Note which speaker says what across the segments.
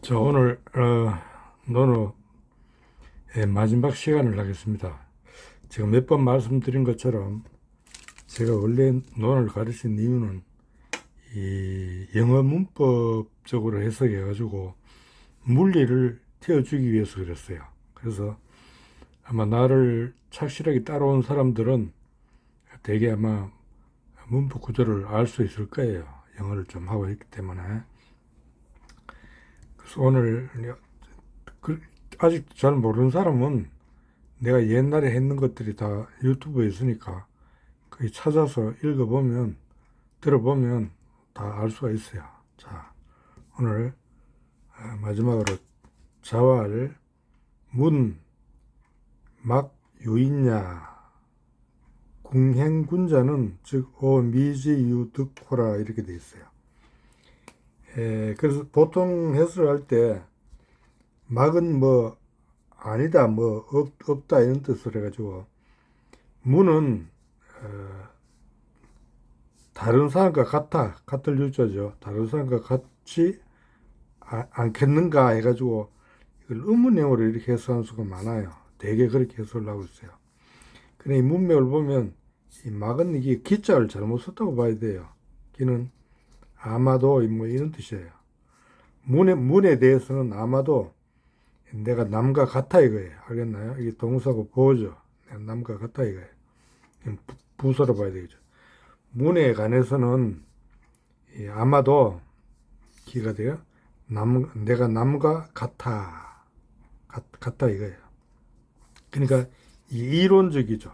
Speaker 1: 저 오늘 논어의 마지막 시간을 하겠습니다. 제가 몇 번 말씀드린 것처럼 제가 원래 논어를 가르친 이유는 이 영어 문법적으로 해석해 가지고 물리를 틔워주기 위해서 그랬어요. 그래서 아마 나를 착실하게 따라온 사람들은 대개 아마 문법 구조를 알 수 있을 거예요. 영어를 좀 하고 있기 때문에. 그래서 오늘 아직 잘 모르는 사람은 내가 옛날에 했는 것들이 다 유튜브에 있으니까 거기 찾아서 읽어보면, 들어보면 다 알 수가 있어요. 자, 오늘 마지막으로 자왈 문, 막, 유인냐, 궁행군자는 즉 미지유 득호라 이렇게 돼 있어요. 그래서 보통 해설할 때 막은 뭐 아니다 뭐 없다 이런 뜻을 해가지고 문은 다른 사람과 같을 유자죠. 다른 사람과 같지 않겠는가 해가지고 이걸 의문형으로 이렇게 해석하는 수가 많아요. 대개 그렇게 해석을 하고 있어요. 근데 이 문맥을 보면 이 막은 이게 기자를 잘못 썼다고 봐야 돼요. 기는 아마도 뭐 이런 뜻이에요. 문에 대해서는 아마도 내가 남과 같아 이거예요. 알겠나요? 이게 동사고 보호죠. 내가 남과 같아 이거예요. 부사로 봐야 되겠죠. 문에 관해서는 아마도 기가 돼요. 내가 남과 같아 이거예요. 그러니까 이론적이죠.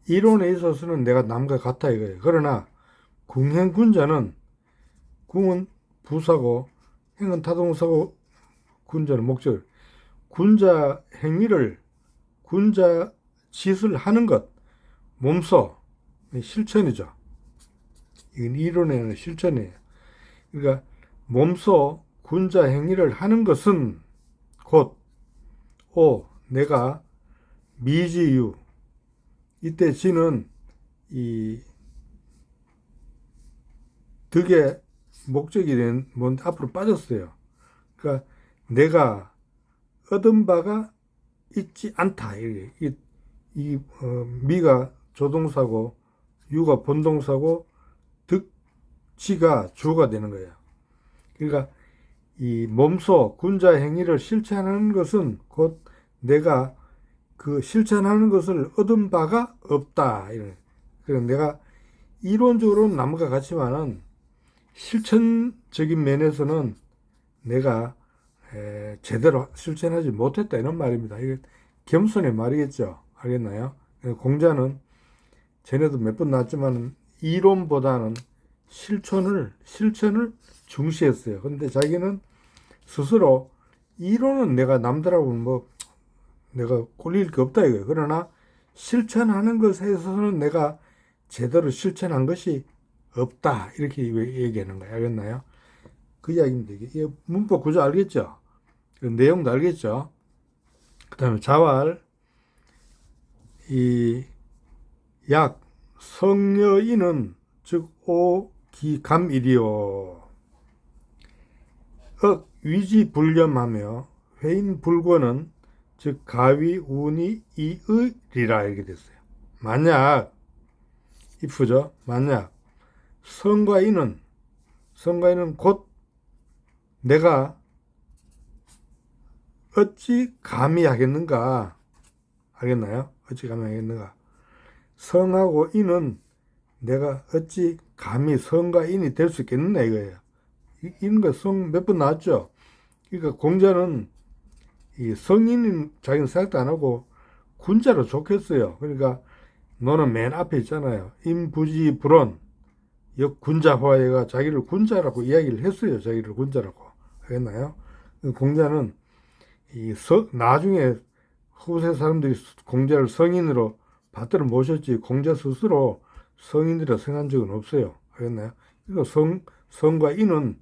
Speaker 1: 이론에 있어서는 내가 남과 같아 이거예요. 그러나 궁행군자는 궁은 부사고 행은 타동사고 군자는 목적. 군자 행위를 군자 짓을 하는 것 몸소 실천이죠. 이건 이론에는 실천이에요. 그러니까 몸소 군자 행위를 하는 것은 곧 내가 미지유 이때 지는 이 득의 목적이 된 앞으로 빠졌어요. 그러니까 내가 얻은 바가 있지 않다. 미가 조동사고 유가 본동사고 득지가 주어가 되는 거예요. 그러니까 이 몸소 군자 행위를 실천하는 것은 곧 내가 그 실천하는 것을 얻은 바가 없다. 그러니까 내가 이론적으로는 남과 같지만은 실천적인 면에서는 내가 제대로 실천하지 못했다 이런 말입니다. 이게 겸손의 말이겠죠. 알겠나요? 공자는 전에도 몇 번 나왔지만 이론보다는 실천을 중시했어요. 근데 자기는 스스로 이론은 내가 남들하고는 뭐 내가 꼴릴 게 없다 이거예요. 그러나 실천하는 것에 있어서는 내가 제대로 실천한 것이 없다 이렇게 얘기하는 거예요. 알겠나요? 그 이야기입니다. 이게 문법 구조 알겠죠? 그 내용도 알겠죠? 그 다음에 자왈 이 약 성여인은 즉 오기감이리요 위지불념하며 회인불권은 즉 가위운이 이의리라 이렇게 됐어요. 만약 if죠. 만약 성과 인은 곧 내가 어찌 감히 하겠는가 알겠나요? 어찌 감히 하겠는가 성하고 인은 내가 어찌 감히 성과 인이 될 수 있겠느냐 이거예요. 이런 거 성 몇 번 나왔죠. 그러니까 공자는 이 성인은 자기는 생각도 안 하고 군자로 좋겠어요. 그러니까 너는 맨 앞에 있잖아요. 임부지불언 역군자화해가 자기를 군자라고 이야기를 했어요. 자기를 군자라고 알겠나요? 공자는 나중에 후세 사람들이 공자를 성인으로 받들어 모셨지 공자 스스로 성인이라 생각한 적은 없어요. 알겠나요? 그러니까 성과 인은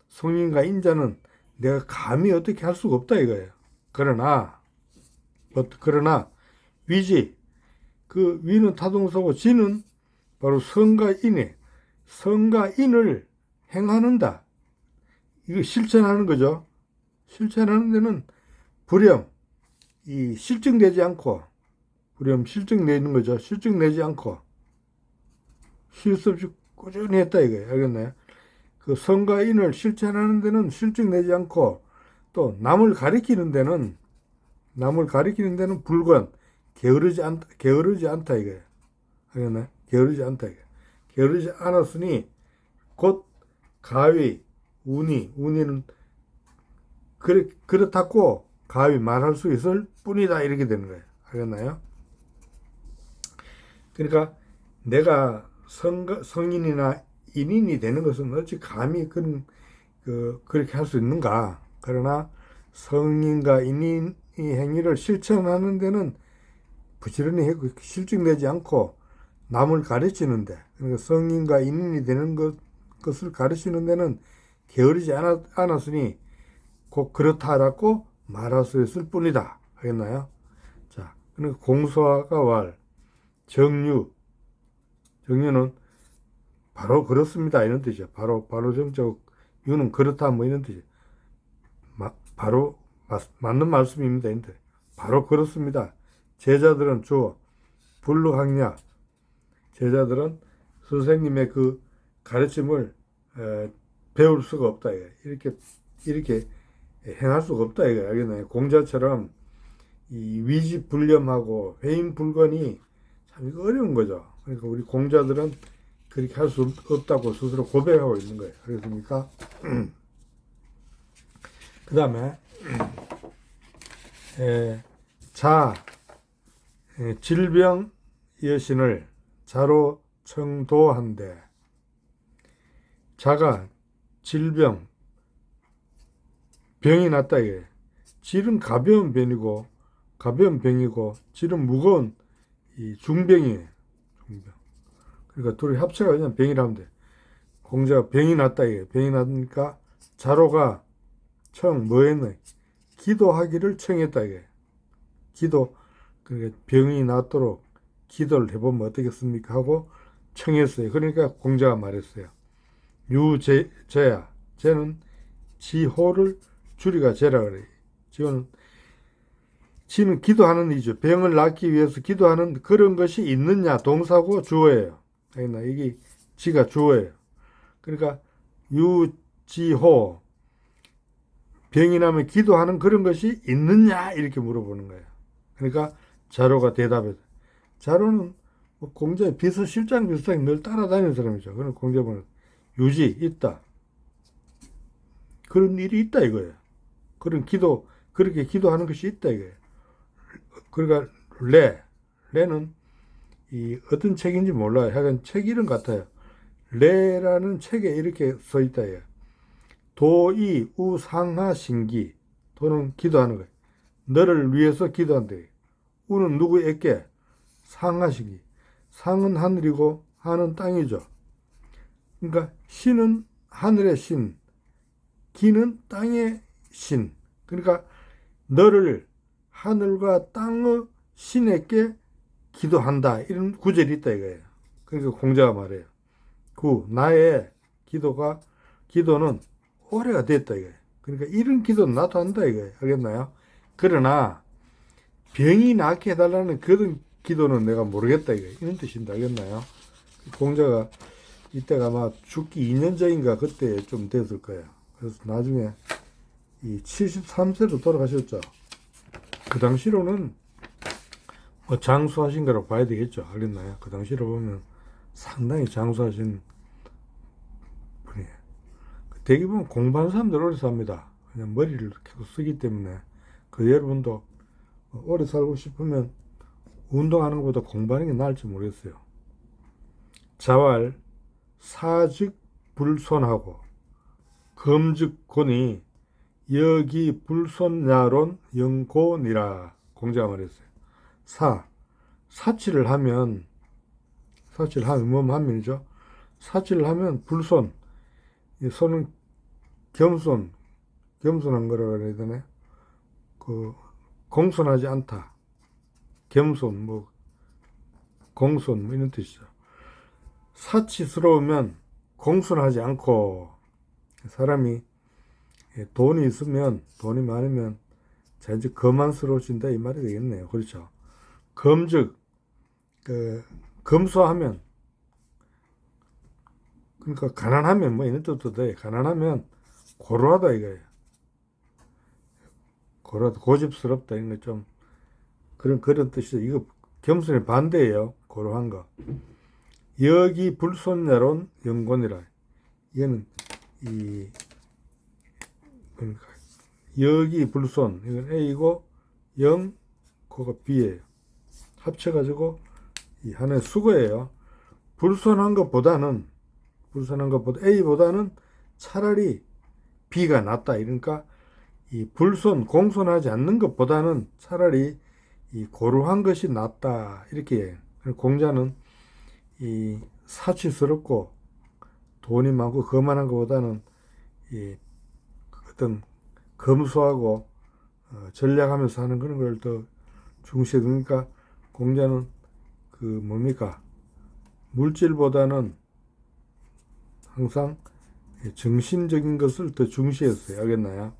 Speaker 1: 성인과 인자는 내가 감히 어떻게 할 수가 없다 이거예요. 그러나 위지 그 위는 타동사고 지는 바로 성과 인을 행하는다. 이거 실천하는 거죠. 실천하는 데는 불യം, 이 실증내지 않고, 불염 실증내는 거죠. 실증내지 않고, 쉴 수 없이 꾸준히 했다 이거예요. 알겠나요? 그 성과 인을 실천하는 데는 실증내지 않고, 또 남을 가리키는 데는 불건, 게으르지 않다 이거예요. 알겠나요? 게으르지 않다 이거예요. 게으르지 않았으니, 곧 가위, 운이는 그렇다고 가위 말할 수 있을 뿐이다 이렇게 되는 거예요. 알겠나요? 그러니까 내가 성인이나 인인이 되는 것은 어찌 감히 그렇게 할 수 있는가. 그러나 성인과 인인의 행위를 실천하는 데는 부지런히 실증내지 않고 남을 가르치는데, 그러니까 성인과 인인이 되는 것을 가르치는 데는 게으르지 않았으니 곧 그렇다라고 말할 수 있을 뿐이다. 알겠나요? 자, 그러니까 공소화가 왈, 정유는 바로 그렇습니다 이런 뜻이죠. 바로 정적 유는 그렇다 뭐 이런 뜻이죠. 바로 맞는 말씀입니다 이런 뜻. 바로 그렇습니다. 제자들은 주어 불루학냐, 제자들은 선생님의 그 가르침을 배울 수가 없다 이렇게 행할 수가 없다 이거 알겠나요? 공자처럼 이 위지불념하고 회인불건이 참 이거 어려운 거죠. 그러니까 우리 공자들은 그렇게 할 수 없다고 스스로 고백하고 있는 거예요. 그렇습니까? 그 다음에 질병 여신을 자로 청도한대. 자가 병이 났다 이게. 질은 가벼운 병이고 질은 무거운 이 중병이에요. 중병. 그러니까 둘이 합쳐가 그냥 병이라면 돼. 공자가 병이 났다 이게. 병이 났으니까 자로가 뭐 했네? 기도하기를 청했다 이게. 그러니까 병이 낫도록 기도를 해보면 어떻겠습니까? 하고 청했어요. 그러니까 공자가 말했어요. 유제야. 쟤는 지호를 줄이가 제라 그래. 지는 기도하는 이죠. 병을 낫기 위해서 기도하는 그런 것이 있느냐. 동사고 주어예요. 이게 지가 주어예요. 그러니까 유지호, 병이 나면 기도하는 그런 것이 있느냐 이렇게 물어보는 거예요. 그러니까 자로가 대답해서, 자로는 뭐 공자의 비서실장 비슷하게 늘 따라다니는 사람이죠. 그럼 공자는 유지 있다. 그런 일이 있다 이거예요. 그렇게 기도하는 것이 있다 이거예요. 그러니까 레는 이 어떤 책인지 몰라요. 하여간 책 이름 같아요. 레라는 책에 이렇게 써 있다 이거예요. 도이 우상하 신기. 도는 기도하는 거예요. 너를 위해서 기도한다. 우는 누구에게? 상하신기. 상은 하늘이고 하는 땅이죠. 그러니까 신은 하늘의 신, 기는 땅의 신. 그러니까 너를 하늘과 땅의 신에게 기도한다. 이런 구절이 있다 이거예요. 그러니까 공자가 말해요. 나의 기도는 오래가 됐다 이거예요. 그러니까 이런 기도는 나도 한다 이거예요. 알겠나요? 그러나 병이 낫게 해달라는 그런 기도는 내가 모르겠다 이거예요. 이런 뜻인데 알겠나요? 공자가 이때가 아마 죽기 2년 전인가 그때 좀 됐을 거예요. 그래서 나중에 이 73세로 돌아가셨죠. 그 당시로는 뭐 장수하신 거라고 봐야 되겠죠. 알겠나요? 그 당시로 보면 상당히 장수하신 분이에요. 대개 보면 공부하는 사람들 오래 삽니다. 그냥 머리를 계속 쓰기 때문에. 여러분도 오래 살고 싶으면 운동하는 것보다 공부하는 게 나을지 모르겠어요. 자왈 사즉 불손하고 검즉곤이 여기 불손야론 영고니라. 공자가 말했어요. 사치를 하면 뭐하면이죠? 사치를 하면 불손. 이 손은 겸손한 거라고 해야 되나? 공손하지 않다. 겸손, 공손, 이런 뜻이죠. 사치스러우면 공손하지 않고, 사람이 예, 돈이 있으면, 돈이 많으면, 자, 이제 거만스러워진다, 이 말이 되겠네요. 그렇죠. 검즉, 검소하면, 그러니까 가난하면, 뭐, 이런 뜻도 돼. 가난하면, 고루하다, 이거예요. 고루하다, 고집스럽다, 이런 거 좀, 그런 뜻이죠. 이거 겸손의 반대예요. 고루한 거. 여기 불손야론 영곤이라. 이거는, 그러니까, 여기 불손, 이건 A고, 영, 그거 B예요. 합쳐가지고, 이 하나의 수거예요. 불손한 것보다는 A보다는 차라리 B가 낫다. 이러니까 이 불손, 공손하지 않는 것보다는 차라리 이 고루한 것이 낫다. 이렇게 공자는 이 사치스럽고 돈이 많고 거만한 것보다는 이 어떤 검소하고 전략하면서 하는 그런 걸 더 중시해 두니까 공자는 그 뭡니까? 물질보다는 항상 정신적인 것을 더 중시했어요. 알겠나요?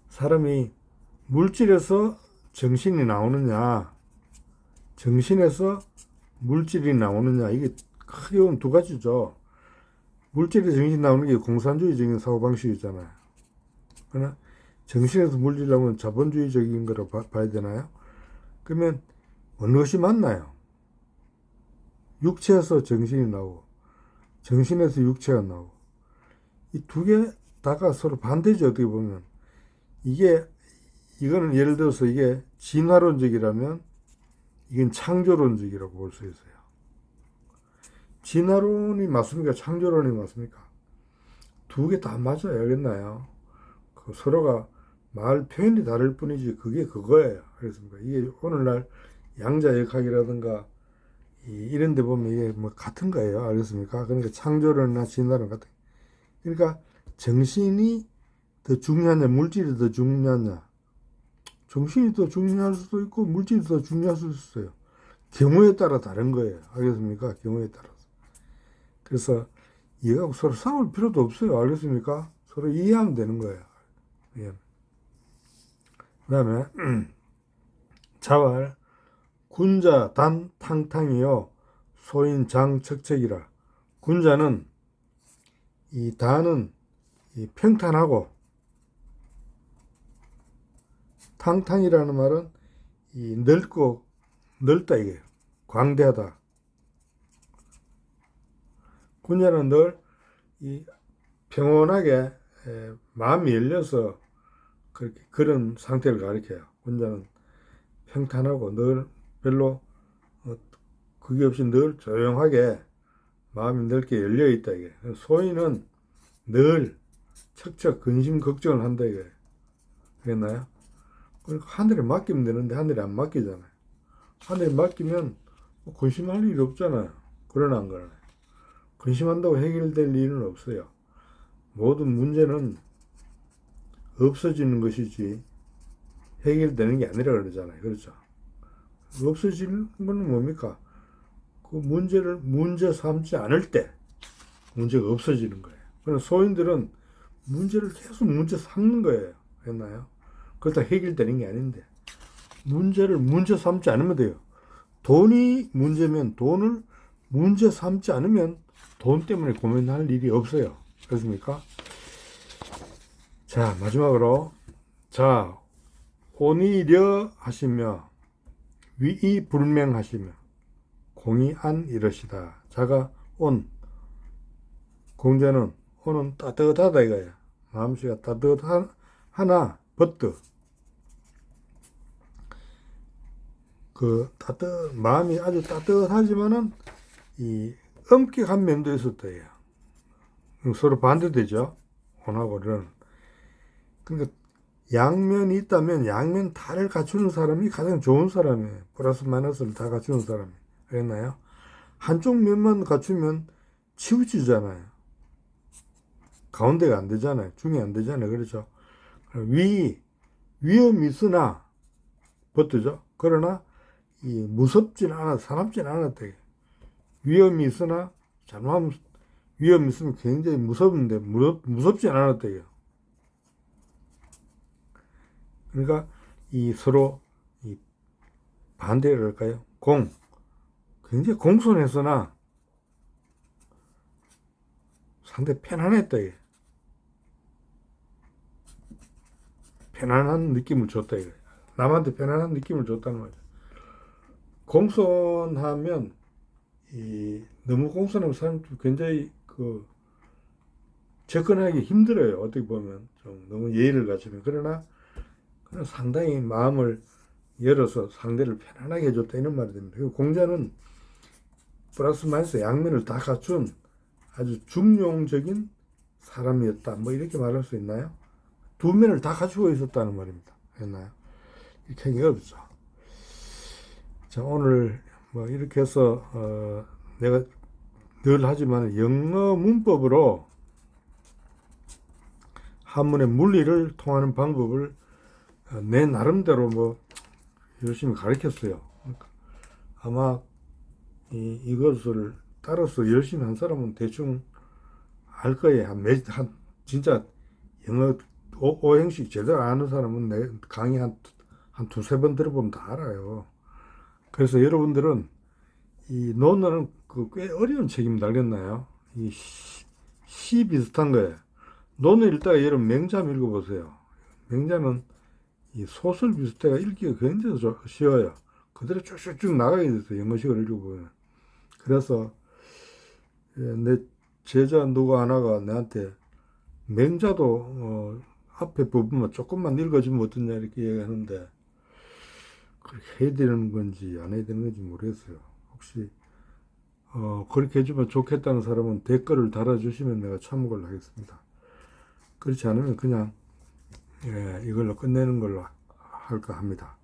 Speaker 1: 사람이 물질에서 정신이 나오느냐, 정신에서 물질이 나오느냐, 이게 크게 보면 두 가지죠. 물질에서 정신이 나오는 게 공산주의적인 사고방식이잖아요. 그러나 정신에서 물질 나오면 자본주의적인 거로 봐야 되나요? 그러면 어느 것이 맞나요? 육체에서 정신이 나오고 정신에서 육체가 나오고 이 두 개 다가 서로 반대죠. 어떻게 보면 이거는 예를 들어서 이게 진화론적이라면 이건 창조론적이라고 볼 수 있어요. 진화론이 맞습니까? 창조론이 맞습니까? 두 개 다 맞아요. 알겠나요? 그 서로가 말 표현이 다를 뿐이지 그게 그거예요. 그렇습니까? 이게 오늘날 양자역학이라든가 이런 데 보면 이게 뭐 같은 거예요. 알겠습니까? 그러니까 창조론이나 진화론 같은. 그러니까 정신이 더 중요하냐, 물질이 더 중요하냐. 정신이 더 중요할 수도 있고 물질이 더 중요할 수도 있어요. 경우에 따라 다른 거예요. 알겠습니까? 경우에 따라서. 그래서 이해하고 서로 싸울 필요도 없어요. 알겠습니까? 서로 이해하면 되는 거예요. 예. 그 다음에 자왈 군자 단 탕탕이요 소인 장 척척이라. 군자는 이 단은 이 평탄하고 탕탕이라는 말은 이 넓고 넓다 이게 광대하다. 군자는 늘 이 평온하게 마음이 열려서 그런 상태를 가리켜요. 군자는 평탄하고 늘 별로 그게 없이 늘 조용하게 마음이 넓게 열려 있다 이게. 소인은 늘 척척 근심 걱정을 한다 이게. 그랬나요? 그러니까 하늘에 맡기면 되는데 하늘에 안 맡기잖아요. 하늘에 맡기면 근심할 일이 없잖아요. 그러나 안 그러나요? 근심한다고 해결될 일은 없어요. 모든 문제는 없어지는 것이지 해결되는 게 아니라 그러잖아요. 그렇죠? 없어지는 건 뭡니까? 그 문제를 문제 삼지 않을 때 문제가 없어지는 거예요. 그럼 소인들은 문제를 계속 문제 삼는 거예요. 했나요? 그렇다 해결되는 게 아닌데 문제를 문제 삼지 않으면 돼요. 돈이 문제면 돈을 문제 삼지 않으면 돈 때문에 고민할 일이 없어요. 그렇습니까? 자, 마지막으로 자, 온이려 하시며 위이 불명하시며 공이 안 이러시다. 자가 온 공자는 온은 따뜻하다 이거야. 마음씨가 따뜻하나 버뜩 마음이 아주 따뜻하지만은 이 엄격한 면도 있었다. 서로 반대되죠. 온하고는. 그러니까 양면이 있다면 양면 다를 갖추는 사람이 가장 좋은 사람이에요. 플러스 마이너스를 다 갖추는 사람이. 알겠나요? 한쪽 면만 갖추면 치우치잖아요. 가운데가 안 되잖아요. 중이 안 되잖아요. 그렇죠? 위험이 있으나 버티죠. 그러나 무섭진 않아, 사납진 않았다. 위험이 있으나 잘못하면 위험이 있으면 굉장히 무섭는데 무섭지 않았대요. 그러니까 이 서로 이 반대랄까요? 굉장히 공손했으나 상대 편안했다. 이게. 편안한 느낌을 줬다. 이거. 남한테 편안한 느낌을 줬다는 거죠. 공손하면 너무 공손하면 사람들 굉장히 접근하기 힘들어요. 어떻게 보면 좀 너무 예의를 갖추면. 그러나 상당히 마음을 열어서 상대를 편안하게 해줬다 이런 말이 됩니다. 그리고 공자는 플러스 마이너스 양면을 다 갖춘 아주 중용적인 사람이었다. 뭐 이렇게 말할 수 있나요? 두 면을 다 갖추고 있었다는 말입니다. 했나요? 이렇게 하기 어렵죠. 자, 오늘 뭐 이렇게 해서 내가 늘 하지만 영어 문법으로 한문의 물리를 통하는 방법을 내 나름대로 뭐 열심히 가르쳤어요. 아마 이것을 따라서 열심히 한 사람은 대충 알 거예요. 진짜 영어 오행식 제대로 아는 사람은 내 강의 한 두세 번 들어보면 다 알아요. 그래서 여러분들은 이 논어는 꽤 어려운 책입니다. 알겠나요? 시 비슷한 거예요. 논어 읽다가 여러분 맹자 읽어보세요. 맹자는 이 소설 비슷해가 읽기가 굉장히 쉬워요. 그대로 쭉쭉쭉 나가게 됐어요. 영어식으로 읽어보면. 그래서 내 제자 누구 하나가 나한테 맹자도 앞에 부분만 조금만 읽어주면 어떠냐 이렇게 얘기하는데 그렇게 해야 되는 건지 안 해야 되는 건지 모르겠어요. 혹시 그렇게 해주면 좋겠다는 사람은 댓글을 달아주시면 내가 참고를 하겠습니다. 그렇지 않으면 그냥 이걸로 끝내는 걸로 할까 합니다.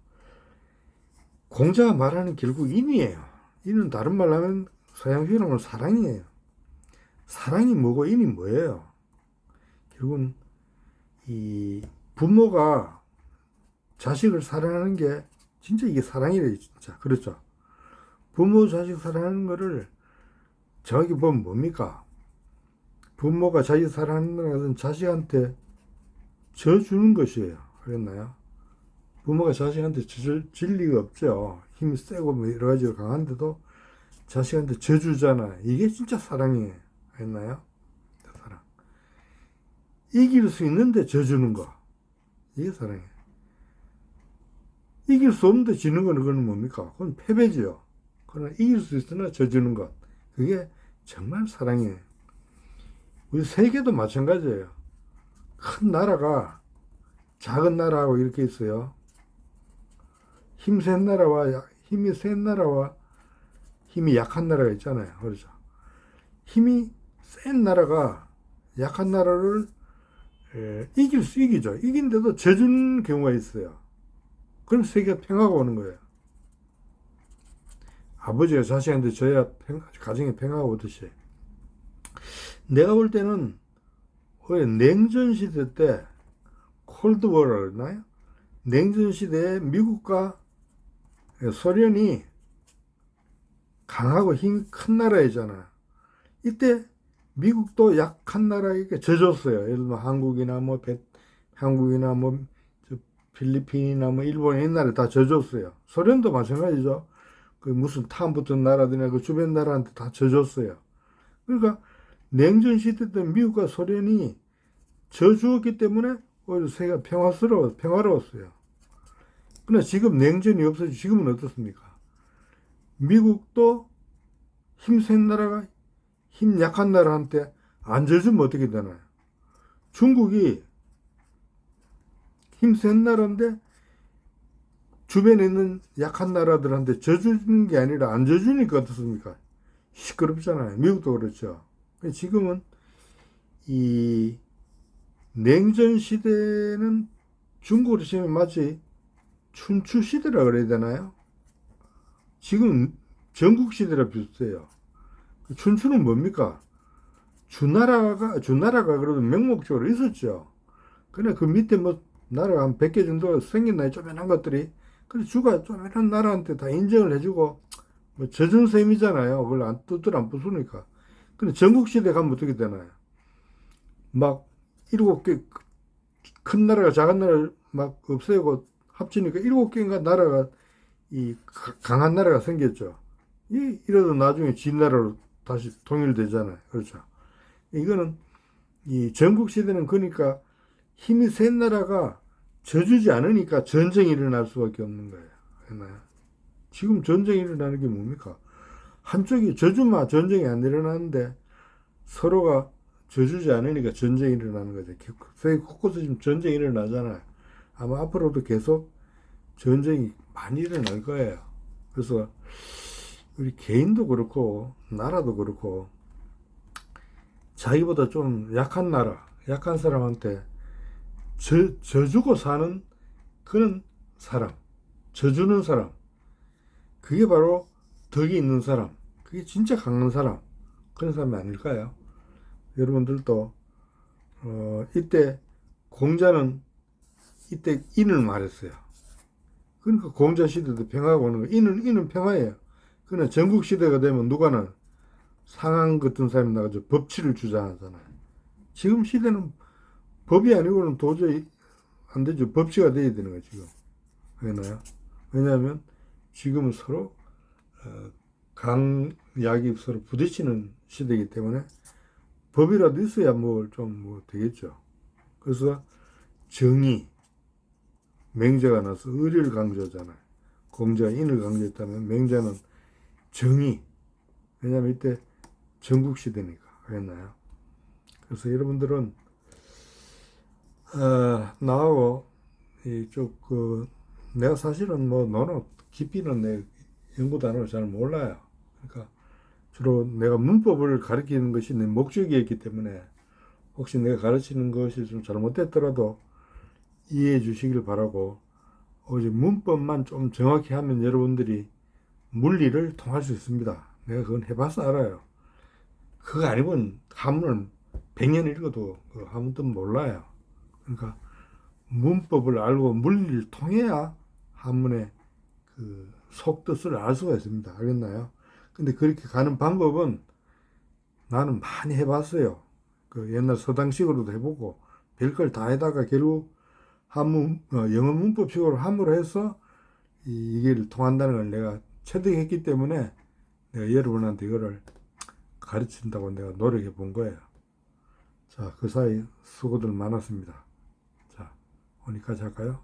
Speaker 1: 공자가 말하는 결국 인이에요. 인은 다른 말로 하면 서양 표현으로 사랑이에요. 사랑이 뭐고 인이 뭐예요? 결국은 이 부모가 자식을 사랑하는 게 진짜 이게 사랑이래요. 진짜 그렇죠. 부모 자식 사랑하는 거를 정확히 보면 뭡니까? 부모가 자식 사랑하는 것은 자식한테 져주는 것이에요. 알겠나요? 부모가 자식한테 질 리가 없죠. 힘이 세고 뭐 여러 가지로 강한데도 자식한테 져주잖아요. 이게 진짜 사랑이에요. 알겠나요? 사랑. 이길 수 있는데 져주는 거. 이게 사랑이에요. 이길 수 없는데 지는 거는 그건 뭡니까? 그건 패배지요. 그러나 이길 수 있으나 져주는 것. 그게 정말 사랑이에요. 우리 세계도 마찬가지예요. 큰 나라가 작은 나라하고 이렇게 있어요. 힘이 센 나라와 힘이 약한 나라가 있잖아요. 그렇죠. 힘이 센 나라가 약한 나라를 이기죠. 이긴데도 져주는 경우가 있어요. 그럼 세계가 평화가 오는 거예요. 아버지가 자식한테 져야 가정에 평화가 오듯이. 내가 볼 때는 냉전 시대 때 콜드워라고 그러나요? 냉전 시대에 미국과 소련이 강하고 힘이 큰 나라이잖아요. 이때 미국도 약한 나라에게 져줬어요. 예를 들면 한국이나 필리핀이나 일본 옛날에 다 져줬어요. 소련도 마찬가지죠. 그 무슨 탐 붙은 나라들이나 그 주변 나라한테 다 져줬어요. 그러니까 냉전 시대 때 미국과 소련이 져주었기 때문에 오히려 세계가 평화로웠어요. 그러나 지금 냉전이 없어지고 지금은 어떻습니까? 미국도 힘센 나라가 힘 약한 나라한테 안 져주면 어떻게 되나요? 중국이 힘센 나라인데 주변에 있는 약한 나라들한테 져주는 게 아니라 안 져주니까 어떻습니까? 시끄럽잖아요. 미국도 그렇죠. 지금은 이 냉전 시대는 중국으로 치면 마치 춘추 시대라 그래야 되나요? 지금 전국 시대라 비슷해요. 춘추는 뭡니까? 주나라가 그래도 명목적으로 있었죠. 그러나 그 밑에 뭐 나라가 한 100개 정도 생긴 나이 쪼매난 것들이 그래 주가 쪼매난 나라한테 다 인정을 해주고 뭐 져준 셈이잖아요. 그걸 뜻을 안 부수니까. 근데 전국시대 가면 어떻게 되나요? 막 일곱 개 큰 나라가 작은 나라를 막 없애고 합치니까 일곱 개인가 나라가 이 강한 나라가 생겼죠. 이러다 나중에 진 나라로 다시 통일되잖아요. 그렇죠. 이거는 이 전국 시대는 그러니까 힘이 센 나라가 져주지 않으니까 전쟁이 일어날 수밖에 없는 거예요. 했나요? 지금 전쟁이 일어나는 게 뭡니까? 한쪽이 져주마 전쟁이 안 일어나는데 서로가 져주지 않으니까 전쟁이 일어나는 거죠. 세계 곳곳에 지금 전쟁이 일어나잖아요. 아마 앞으로도 계속 전쟁이 많이 일어날 거예요. 그래서 우리 개인도 그렇고 나라도 그렇고 자기보다 좀 약한 나라, 약한 사람한테 져주고 사는 그런 사람, 져주는 사람, 그게 바로 덕이 있는 사람, 그게 진짜 강한 사람, 그런 사람이 아닐까요? 여러분들도 이때 공자는 이때 인을 말했어요. 그러니까 공자 시대도 평화가 오는 거예요. 인은 평화예요. 그러나 전국 시대가 되면 누가는 상한 같은 사람이 나가지고 법치를 주장하잖아요. 지금 시대는 법이 아니고는 도저히 안 되죠. 법치가 돼야 되는 거예요, 지금. 왜나요? 왜냐하면 지금은 서로 강약이 서로 부딪히는 시대이기 때문에 법이라도 있어야 뭐 되겠죠. 그래서 정의, 맹자가 나서 의리를 강조하잖아요. 공자가 인을 강조했다면 맹자는 정의. 왜냐하면 이때 전국 시대니까. 그랬나요? 그래서 여러분들은 나하고 이쪽 내가 사실은 뭐 너는 깊이는 내 연구 단어를 잘 몰라요. 그러니까 주로 내가 문법을 가르치는 것이 내 목적이었기 때문에 혹시 내가 가르치는 것이 좀 잘못됐더라도 이해해 주시길 바라고, 오직 문법만 좀 정확히 하면 여러분들이 물리를 통할 수 있습니다. 내가 그건 해봐서 알아요. 그거 아니면 한문을 100년 읽어도 그 한문도 몰라요. 그러니까 문법을 알고 물리를 통해야 한문의 그 속뜻을 알 수가 있습니다. 알겠나요? 근데 그렇게 가는 방법은 나는 많이 해봤어요. 그 옛날 서당식으로도 해보고 별걸 다 해다가 결국 한문, 영어 문법식으로 함으로 해서 이게 통한다는 걸 내가 체득했기 때문에 내가 여러분한테 이거를 가르친다고 내가 노력해 본 거예요. 자, 그 사이 수고들 많았습니다. 자, 오늘까지 할까요?